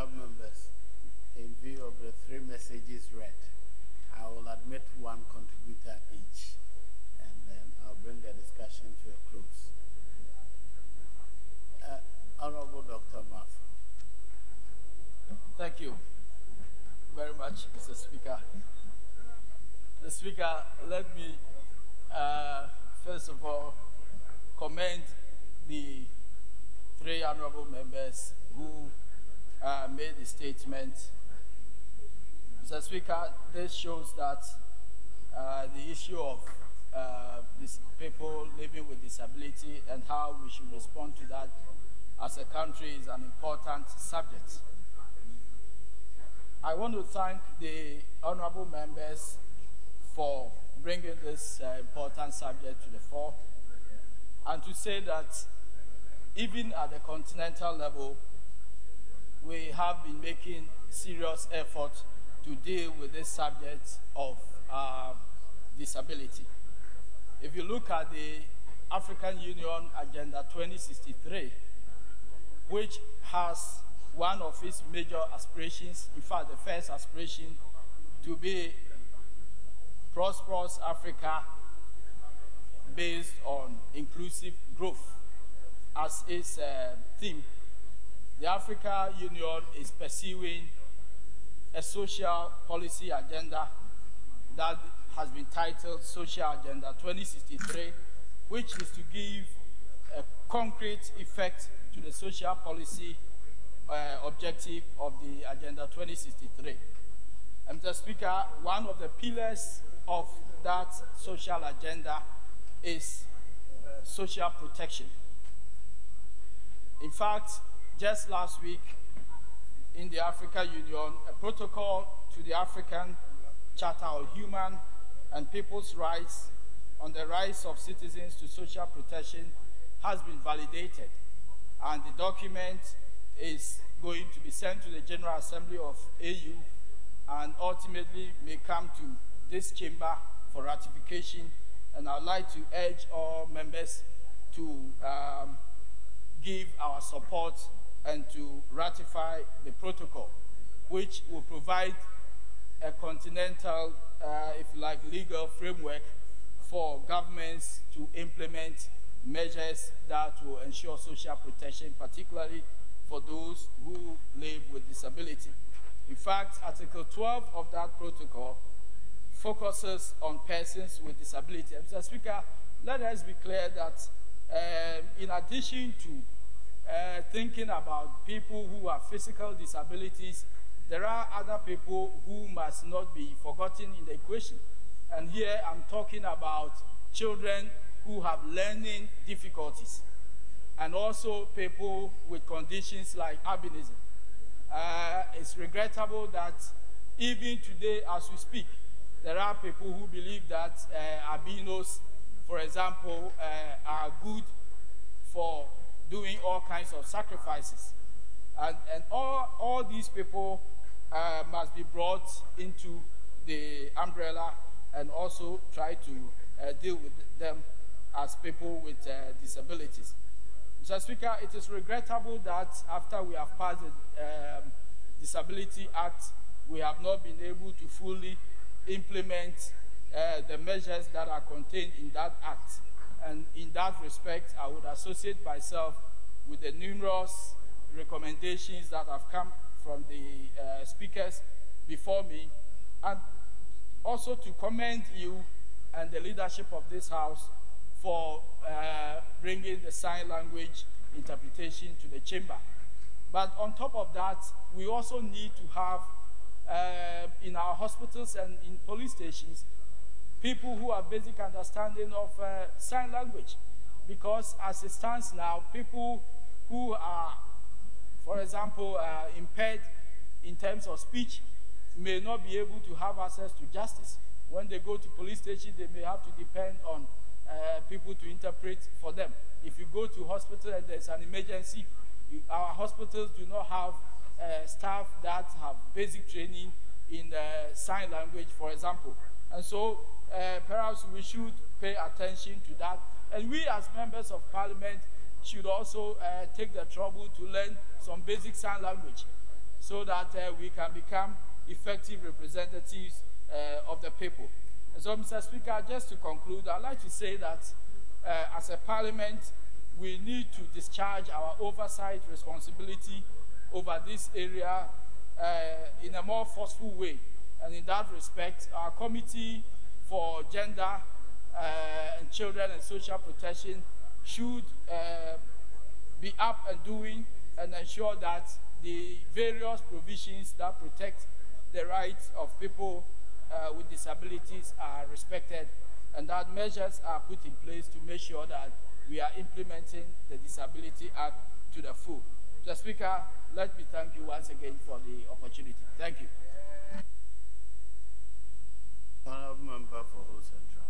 honorable members, in view of the three messages read, I will admit one contributor each, and then I'll bring the discussion to a close. Honorable Dr. Marfo. Thank you very much, Mr. Speaker. Mr. Speaker, let me first of all commend the three honorable members who made the statement. Mr. Speaker, this shows that the issue of these people living with disability and how we should respond to that as a country is an important subject. I want to thank the honorable members for bringing this important subject to the fore, and to say that even at the continental level, we have been making serious effort to deal with this subject of disability. If you look at the African Union Agenda 2063, which has one of its major aspirations, in fact, the first aspiration, to be prosperous Africa based on inclusive growth as its theme. The African Union is pursuing a social policy agenda that has been titled Social Agenda 2063, which is to give a concrete effect to the social policy objective of the Agenda 2063. And Mr. Speaker, one of the pillars of that social agenda is social protection. In fact, just last week in the African Union, a protocol to the African Charter of Human and People's Rights on the rights of citizens to social protection has been validated, and the document is going to be sent to the General Assembly of AU and ultimately may come to this chamber for ratification. And I'd like to urge all members to give our support and to ratify the protocol, which will provide a continental, if you like, legal framework for governments to implement measures that will ensure social protection, particularly for those who live with disability. In fact, Article 12 of that protocol focuses on persons with disability. And Mr. Speaker, let us be clear that in addition to thinking about people who have physical disabilities, there are other people who must not be forgotten in the equation. And here I'm talking about children who have learning difficulties, and also people with conditions like albinism. It's regrettable that even today, as we speak, there are people who believe that albinos, for example, are good for doing all kinds of sacrifices. And all these people must be brought into the umbrella and also try to deal with them as people with disabilities. Mr. Speaker, it is regrettable that after we have passed the Disability Act, we have not been able to fully implement the measures that are contained in that act. And in that respect, I would associate myself with the numerous recommendations that have come from the speakers before me, and also to commend you and the leadership of this House for bringing the sign language interpretation to the chamber. But on top of that, we also need to have in our hospitals and in police stations people who have basic understanding of sign language, because as it stands now, people who are, for example, impaired in terms of speech may not be able to have access to justice. When they go to police station, they may have to depend on people to interpret for them. If you go to hospital and there's an emergency, our hospitals do not have staff that have basic training in sign language, for example. And so perhaps we should pay attention to that. And we as members of parliament should also take the trouble to learn some basic sign language, so that we can become effective representatives of the people. And so, Mr. Speaker, just to conclude, I'd like to say that as a parliament, we need to discharge our oversight responsibility over this area in a more forceful way. And in that respect, our Committee for Gender and Children and Social Protection should be up and doing and ensure that the various provisions that protect the rights of people with disabilities are respected, and that measures are put in place to make sure that we are implementing the Disability Act to the full. Mr. Speaker, let me thank you once again for the opportunity. Thank you. Honourable Member for Ho Central.